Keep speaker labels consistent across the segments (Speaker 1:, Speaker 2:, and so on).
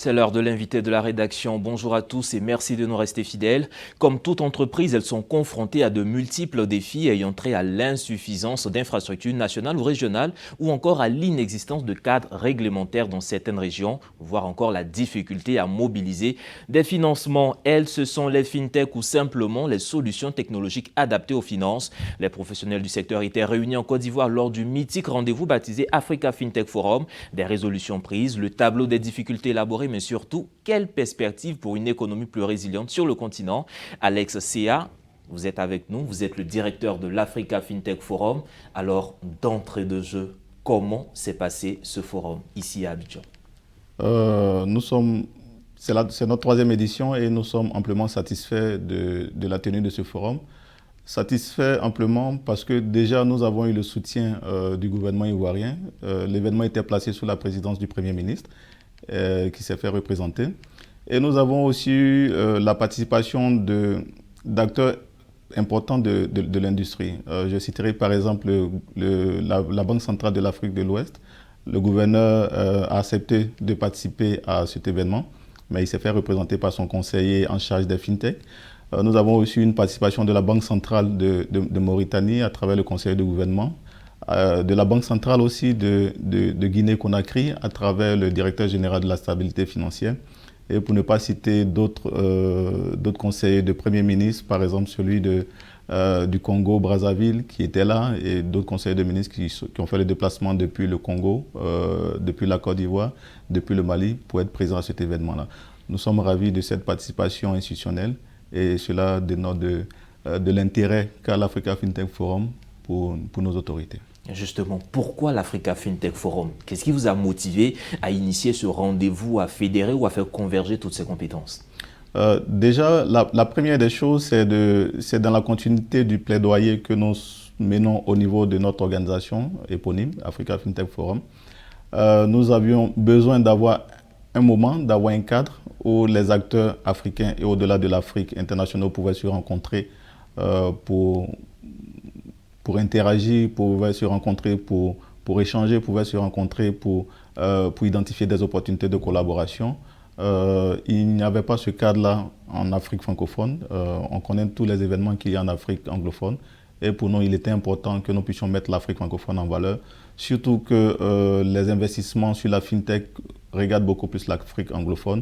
Speaker 1: C'est l'heure de l'invité de la rédaction. Bonjour à tous et merci de nous rester fidèles. Comme toute entreprise, elles sont confrontées à de multiples défis ayant trait à l'insuffisance d'infrastructures nationales ou régionales ou encore à l'inexistence de cadres réglementaires dans certaines régions, voire encore la difficulté à mobiliser des financements. Elles, ce sont les fintechs ou simplement les solutions technologiques adaptées aux finances. Les professionnels du secteur étaient réunis en Côte d'Ivoire lors du mythique rendez-vous baptisé Africa Fintech Forum. Des résolutions prises, le tableau des difficultés élaborées, mais surtout, quelle perspective pour une économie plus résiliente sur le continent. Alex Sea, vous êtes avec nous, vous êtes le directeur de l'Africa Fintech Forum. Alors, d'entrée de jeu, comment s'est passé ce forum ici à Abidjan?
Speaker 2: C'est notre troisième édition et nous sommes amplement satisfaits de la tenue de ce forum. Satisfaits amplement parce que déjà nous avons eu le soutien du gouvernement ivoirien. L'événement était placé sous la présidence du Premier ministre qui s'est fait représenter. Et nous avons aussi eu la participation d'acteurs importants de l'industrie. Je citerai par exemple la Banque centrale de l'Afrique de l'Ouest. Le gouverneur a accepté de participer à cet événement, mais il s'est fait représenter par son conseiller en charge des fintech. Nous avons aussi une participation de la Banque centrale de Mauritanie à travers le conseil de gouvernement, de la Banque centrale aussi de Guinée-Conakry à travers le directeur général de la stabilité financière. Et pour ne pas citer d'autres conseillers de Premier ministre, par exemple celui du Congo-Brazzaville qui était là et d'autres conseillers de ministres qui ont fait le déplacement depuis le Congo, depuis la Côte d'Ivoire, depuis le Mali pour être présents à cet événement-là. Nous sommes ravis de cette participation institutionnelle et cela dénote de l'intérêt qu'a l'Africa Fintech Forum pour nos autorités.
Speaker 1: Justement, pourquoi l'Africa Fintech Forum? Qu'est-ce qui vous a motivé à initier ce rendez-vous, à fédérer ou à faire converger toutes ces compétences?
Speaker 2: Déjà, la première des choses, c'est dans la continuité du plaidoyer que nous menons au niveau de notre organisation éponyme, Africa Fintech Forum. Nous avions besoin d'avoir un moment, d'avoir un cadre où les acteurs africains et au-delà de l'Afrique internationaux pouvaient se rencontrer pour interagir, pouvaient se rencontrer pour échanger, pouvaient se rencontrer pour identifier des opportunités de collaboration. Il n'y avait pas ce cadre-là en Afrique francophone. On connaît tous les événements qu'il y a en Afrique anglophone. Et pour nous, il était important que nous puissions mettre l'Afrique francophone en valeur. Surtout que les investissements sur la fintech regardent beaucoup plus l'Afrique anglophone.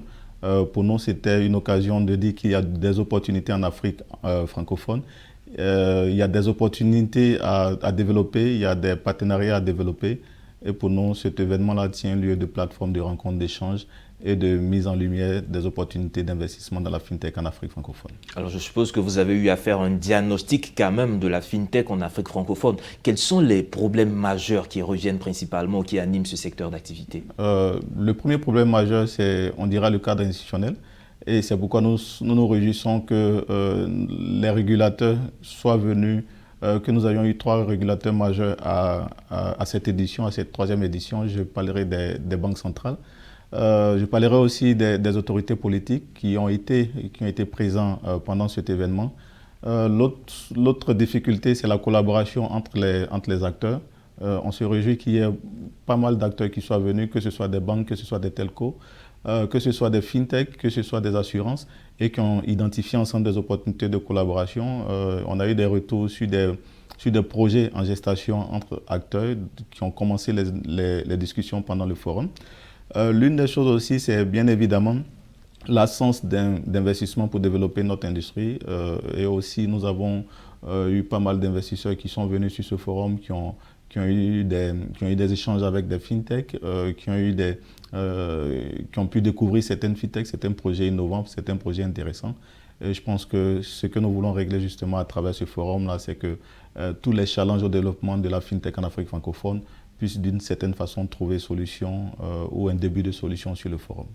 Speaker 2: Pour nous, c'était une occasion de dire qu'il y a des opportunités en Afrique francophone. Il y a des opportunités à développer, il y a des partenariats à développer. Et pour nous, cet événement-là tient lieu de plateforme de rencontre, d'échange et de mise en lumière des opportunités d'investissement dans la fintech en Afrique francophone.
Speaker 1: Alors je suppose que vous avez eu à faire un diagnostic quand même de la fintech en Afrique francophone. Quels sont les problèmes majeurs qui reviennent principalement ou qui animent ce secteur d'activité?
Speaker 2: Le premier problème majeur, c'est, on dira, le cadre institutionnel. Et c'est pourquoi nous réjouissons que les régulateurs soient venus, que nous ayons eu 3 régulateurs majeurs à cette édition, à cette 3e édition. Je parlerai des banques centrales. Je parlerai aussi des autorités politiques qui ont été présents pendant cet événement. L'autre difficulté, c'est la collaboration entre les acteurs. On se réjouit qu'il y ait pas mal d'acteurs qui soient venus, que ce soit des banques, que ce soit des telcos, que ce soit des fintech, que ce soit des assurances, et qui ont identifié ensemble des opportunités de collaboration. On a eu des retours sur des projets en gestation entre acteurs qui ont commencé les discussions pendant le forum. L'une des choses aussi, c'est bien évidemment l'absence d'investissement pour développer notre industrie. Et aussi, nous avons eu pas mal d'investisseurs qui sont venus sur ce forum, qui ont eu des échanges avec des fintech, qui ont pu découvrir certaines fintech, certains projets innovants, certains projets intéressants. Et je pense que ce que nous voulons régler justement à travers ce forum-là, c'est que tous les challenges au développement de la fintech en Afrique francophone puissent d'une certaine façon trouver solution ou un début de solution sur le forum.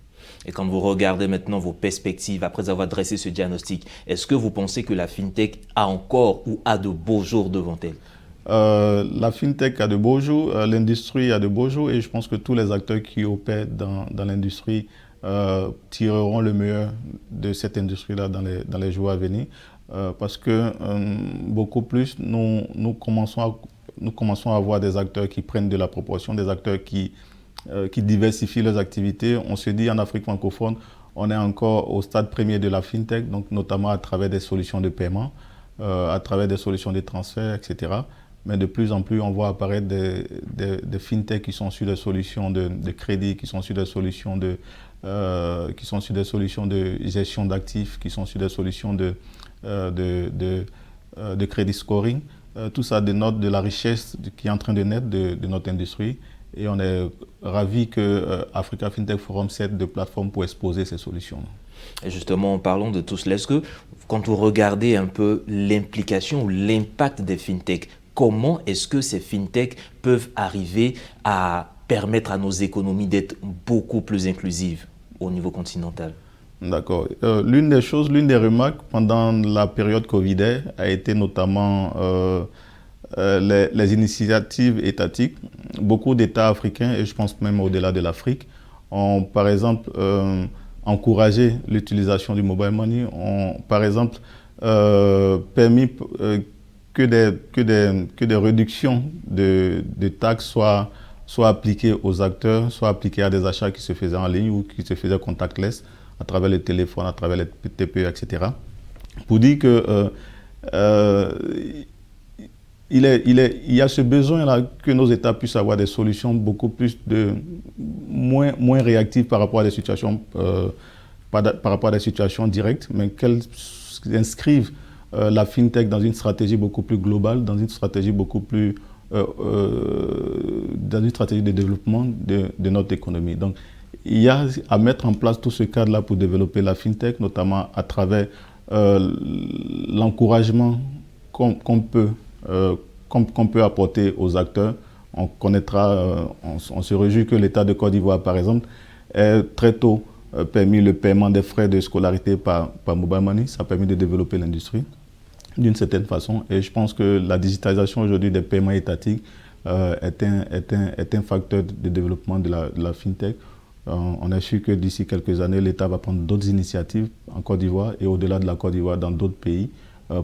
Speaker 1: Et quand vous regardez maintenant vos perspectives, après avoir dressé ce diagnostic, est-ce que vous pensez que la fintech a encore ou a de beaux jours devant elle?
Speaker 2: La fintech a de beaux jours, l'industrie a de beaux jours et je pense que tous les acteurs qui opèrent dans l'industrie tireront le meilleur de cette industrie-là dans les jours à venir parce que beaucoup plus nous commençons à avoir des acteurs qui prennent de la proportion, des acteurs qui qui diversifient leurs activités. On se dit en Afrique francophone, on est encore au stade premier de la fintech, donc notamment à travers des solutions de paiement, à travers des solutions de transfert, etc. Mais de plus en plus, on voit apparaître des fintechs qui sont sur des solutions de crédit, qui sont sur des solutions de gestion d'actifs, qui sont sur des solutions de crédit scoring. Tout ça dénote de la richesse qui est en train de naître de notre industrie. Et on est ravis que Africa FinTech Forum serve de plateforme pour exposer ces solutions.
Speaker 1: Et justement, en parlant de tout cela, est-ce que quand vous regardez un peu l'implication ou l'impact des fintech, comment est-ce que ces fintech peuvent arriver à permettre à nos économies d'être beaucoup plus inclusives au niveau continental?
Speaker 2: D'accord. L'une des remarques pendant la période Covid a été notamment les initiatives étatiques. Beaucoup d'États africains, et je pense même au-delà de l'Afrique, ont par exemple encouragé l'utilisation du mobile money, ont par exemple permis que des réductions de taxes soient appliquées aux acteurs, soient appliquées à des achats qui se faisaient en ligne ou qui se faisaient contactless à travers le téléphone, à travers les TPE, etc. Pour dire que il y a ce besoin-là que nos États puissent avoir des solutions beaucoup plus moins réactives par rapport à des situations, par rapport à des situations directes, mais qu'elles inscrivent la FinTech dans une stratégie beaucoup plus globale, dans une stratégie beaucoup plus dans une stratégie de développement de notre économie. Donc, il y a à mettre en place tout ce cadre-là pour développer la FinTech, notamment à travers l'encouragement qu'on peut apporter aux acteurs. On connaîtra, on se réjouit que l'État de Côte d'Ivoire, par exemple, ait très tôt permis le paiement des frais de scolarité par mobile money. Ça a permis de développer l'industrie d'une certaine façon. Et je pense que la digitalisation aujourd'hui des paiements étatiques est un facteur de développement de la FinTech. On est sûr que d'ici quelques années, l'État va prendre d'autres initiatives en Côte d'Ivoire et au-delà de la Côte d'Ivoire dans d'autres pays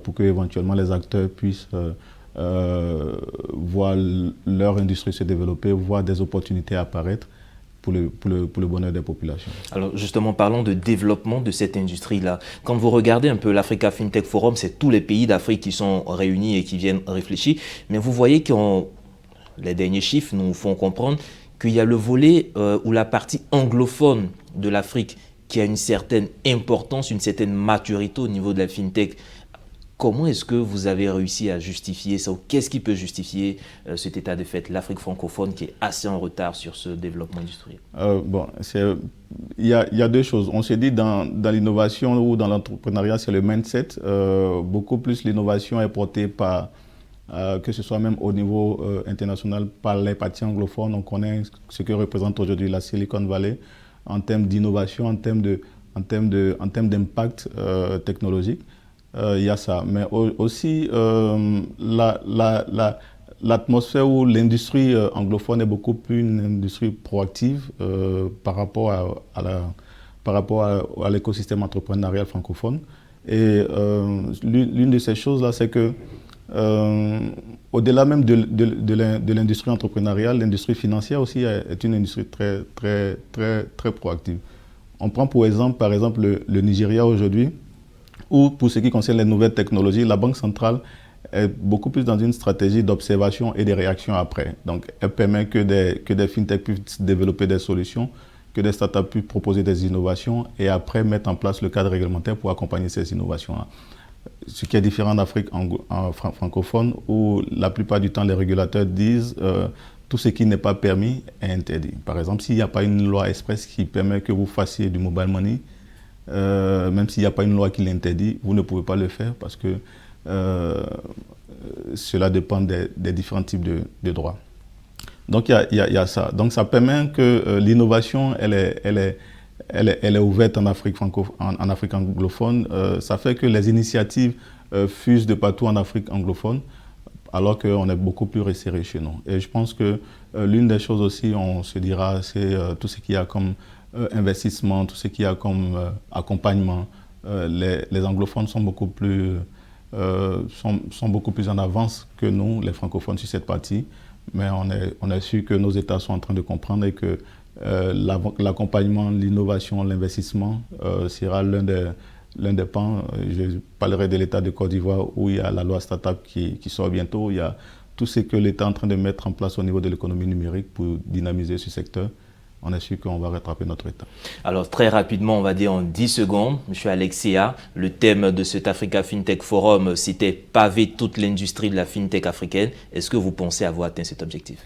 Speaker 2: pour que éventuellement les acteurs puissent voir leur industrie se développer, voir des opportunités apparaître pour le bonheur des populations.
Speaker 1: Alors justement, parlons de développement de cette industrie-là. Quand vous regardez un peu l'Africa FinTech Forum, c'est tous les pays d'Afrique qui sont réunis et qui viennent réfléchir, mais vous voyez que les derniers chiffres nous font comprendre qu'il y a le volet ou la partie anglophone de l'Afrique qui a une certaine importance, une certaine maturité au niveau de la FinTech. Comment est-ce que vous avez réussi à justifier ça ou qu'est-ce qui peut justifier cet état de fait, l'Afrique francophone qui est assez en retard sur ce développement industriel?
Speaker 2: Il y a deux choses. On se dit dans l'innovation ou dans l'entrepreneuriat, c'est le mindset. Beaucoup plus l'innovation est portée par, que ce soit même au niveau international, par les parties anglophones. On connaît ce que représente aujourd'hui la Silicon Valley en termes d'innovation, en termes d'impact technologique. Il y a ça, mais aussi l'atmosphère où l'industrie anglophone est beaucoup plus une industrie proactive par rapport à l'écosystème entrepreneurial francophone. Et l'une de ces choses-là, c'est que au-delà même de l'industrie entrepreneuriale, l'industrie financière aussi est une industrie très, très, très, très proactive. On prend par exemple le Nigeria aujourd'hui, ou pour ce qui concerne les nouvelles technologies, la Banque centrale est beaucoup plus dans une stratégie d'observation et de réaction après. Donc, elle permet que des fintechs puissent développer des solutions, que des startups puissent proposer des innovations et après mettre en place le cadre réglementaire pour accompagner ces innovations-là. Ce qui est différent en Afrique francophone où la plupart du temps les régulateurs disent tout ce qui n'est pas permis est interdit. Par exemple, s'il n'y a pas une loi express qui permet que vous fassiez du mobile money, même s'il n'y a pas une loi qui l'interdit, vous ne pouvez pas le faire parce que cela dépend des différents types de droits. Donc il y a ça. Donc ça permet que l'innovation, elle est ouverte en Afrique en Afrique anglophone. Ça fait que les initiatives fusent de partout en Afrique anglophone, alors qu'on est beaucoup plus resserré chez nous. Et je pense que l'une des choses aussi, on se dira, c'est tout ce qu'il y a comme investissement, tout ce qu'il y a comme accompagnement. Les anglophones sont beaucoup plus en avance que nous, les francophones, sur cette partie. mais on est sûr que nos États sont en train de comprendre et que l'accompagnement, l'innovation, l'investissement sera l'un des pans. Je parlerai de l'État de Côte d'Ivoire où il y a la loi Startup qui sort bientôt. Il y a tout ce que l'État est en train de mettre en place au niveau de l'économie numérique pour dynamiser ce secteur. On est sûr qu'on va rattraper notre État.
Speaker 1: Alors très rapidement, on va dire en 10 secondes, M. Alexia, le thème de cet Africa FinTech Forum, c'était paver toute l'industrie de la FinTech africaine. Est-ce que vous pensez avoir atteint cet objectif?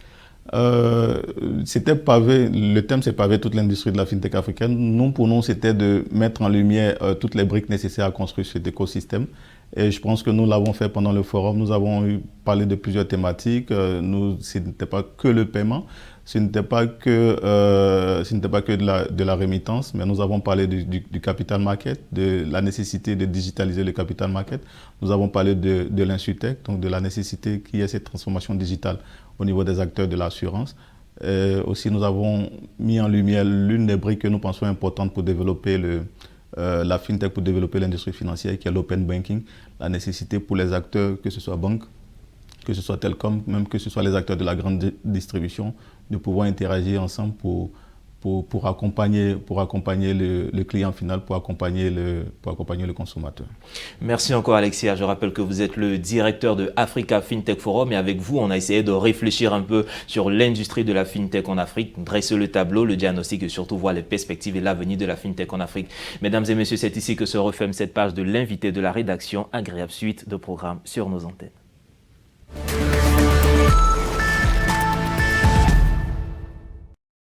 Speaker 2: C'était pavé, le thème c'est paver toute l'industrie de la FinTech africaine. Nous, pour nous, c'était de mettre en lumière toutes les briques nécessaires à construire cet écosystème. Et je pense que nous l'avons fait pendant le forum. Nous avons parlé de plusieurs thématiques. Ce n'était pas que le paiement, ce n'était pas que de la rémittance, mais nous avons parlé du capital market, de la nécessité de digitaliser le capital market. Nous avons parlé de l'insurtech, donc de la nécessité qu'il y ait cette transformation digitale au niveau des acteurs de l'assurance. Aussi, nous avons mis en lumière l'une des briques que nous pensons importantes pour développer la FinTech, pour développer l'industrie financière, qui est l'open banking, la nécessité pour les acteurs, que ce soit banque, que ce soit telecom, même que ce soit les acteurs de la grande distribution, de pouvoir interagir ensemble pour accompagner le client final, pour accompagner le consommateur.
Speaker 1: Merci encore Alexia. Je rappelle que vous êtes le directeur de Africa FinTech Forum et avec vous, on a essayé de réfléchir un peu sur l'industrie de la FinTech en Afrique, dresser le tableau, le diagnostic et surtout voir les perspectives et l'avenir de la FinTech en Afrique. Mesdames et messieurs, c'est ici que se referme cette page de l'invité de la rédaction. Agréable suite de programmes sur nos antennes.